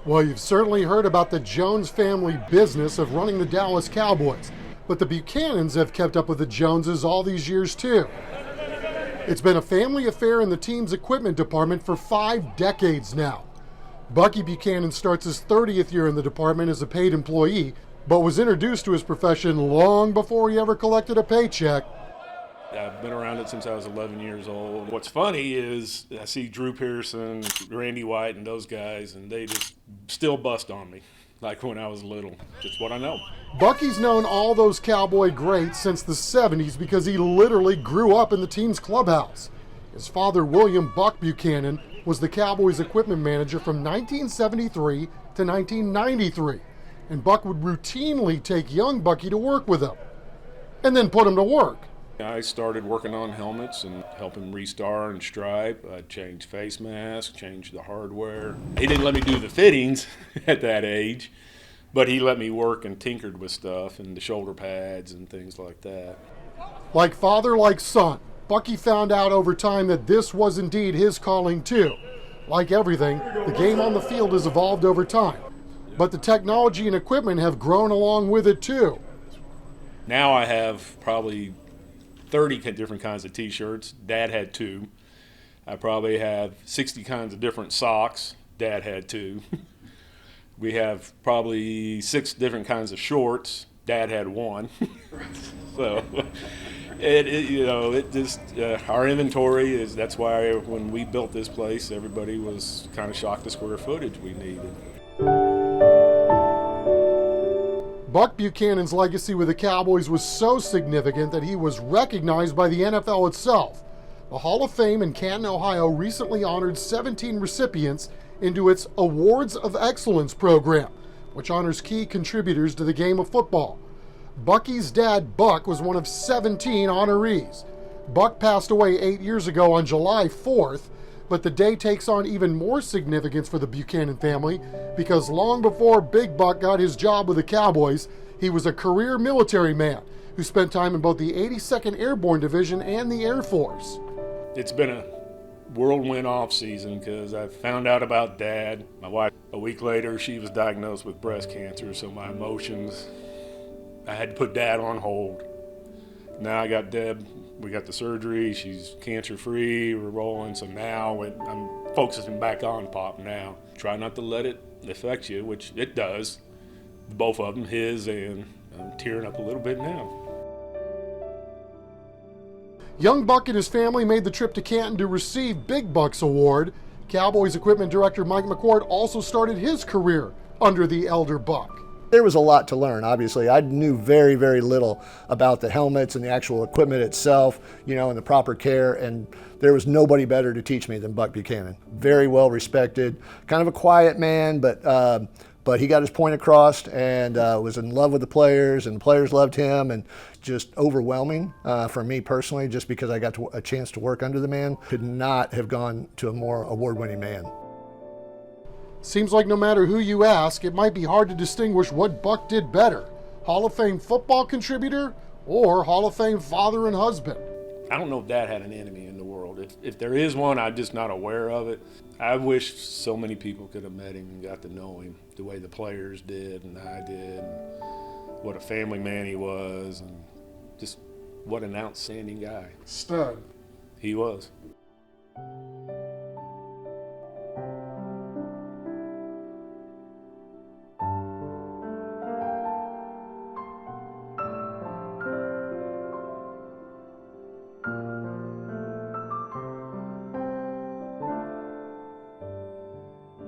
Well, you've certainly heard about the Jones family business of running the Dallas Cowboys, but the Buchanans have kept up with the Joneses all these years too. It's been a family affair in the team's equipment department for 5 decades now. Bucky Buchanan starts his 30th year in the department as a paid employee, but was introduced to his profession long before he ever collected a paycheck. I've been around it since I was 11 years old. What's funny is I see Drew Pearson, Randy White, and those guys, and they just still bust on me, like when I was little. It's what I know. Bucky's known all those Cowboy greats since the 70s because he literally grew up in the team's clubhouse. His father, William Buck Buchanan, was the Cowboys equipment manager from 1973 to 1993, and Buck would routinely take young Bucky to work with him, and then put him to work. I started working on helmets and helping restar and stripe. I changed face masks, changed the hardware. He didn't let me do the fittings at that age, but he let me work and tinkered with stuff and the shoulder pads and things like that. Like father, like son, Bucky found out over time that this was indeed his calling too. Like everything, the game on the field has evolved over time, but the technology and equipment have grown along with it too. Now I have probably 30 different kinds of t-shirts. Dad had 2. I probably have 60 kinds of different socks. Dad had 2. We have probably 6 different kinds of shorts. Dad had 1. So it just our inventory is. That's why when we built this place, everybody was kind of shocked the square footage we needed. Buck Buchanan's legacy with the Cowboys was so significant that he was recognized by the NFL itself. The Hall of Fame in Canton, Ohio recently honored 17 recipients into its Awards of Excellence program, which honors key contributors to the game of football. Bucky's dad, Buck, was one of 17 honorees. Buck passed away 8 years ago on July 4th, but the day takes on even more significance for the Buchanan family because long before Big Buck got his job with the Cowboys, he was a career military man who spent time in both the 82nd Airborne Division and the Air Force. It's been a whirlwind off season because I found out about Dad. My wife, a week later, she was diagnosed with breast cancer, so my emotions, I had to put Dad on hold. Now I got Deb, we got the surgery, she's cancer-free, we're rolling, so now I'm focusing back on Pop now. Try not to let it affect you, which it does, both of them, his, and I'm tearing up a little bit now. Young Buck and his family made the trip to Canton to receive Big Buck's award. Cowboys equipment director Mike McCord also started his career under the elder Buck. There was a lot to learn, obviously. I knew very, very little about the helmets and the actual equipment itself, and the proper care, and there was nobody better to teach me than Buck Buchanan. Very well respected, kind of a quiet man, but he got his point across and was in love with the players, and the players loved him, and just overwhelming for me personally, just because I got a chance to work under the man. Could not have gone to a more award-winning man. Seems like no matter who you ask, it might be hard to distinguish what Buck did better, Hall of Fame football contributor or Hall of Fame father and husband. I don't know if Dad had an enemy in the world. If there is one, I'm just not aware of it. I wish so many people could have met him and got to know him the way the players did and I did, and what a family man he was, and just what an outstanding guy. Stud. He was.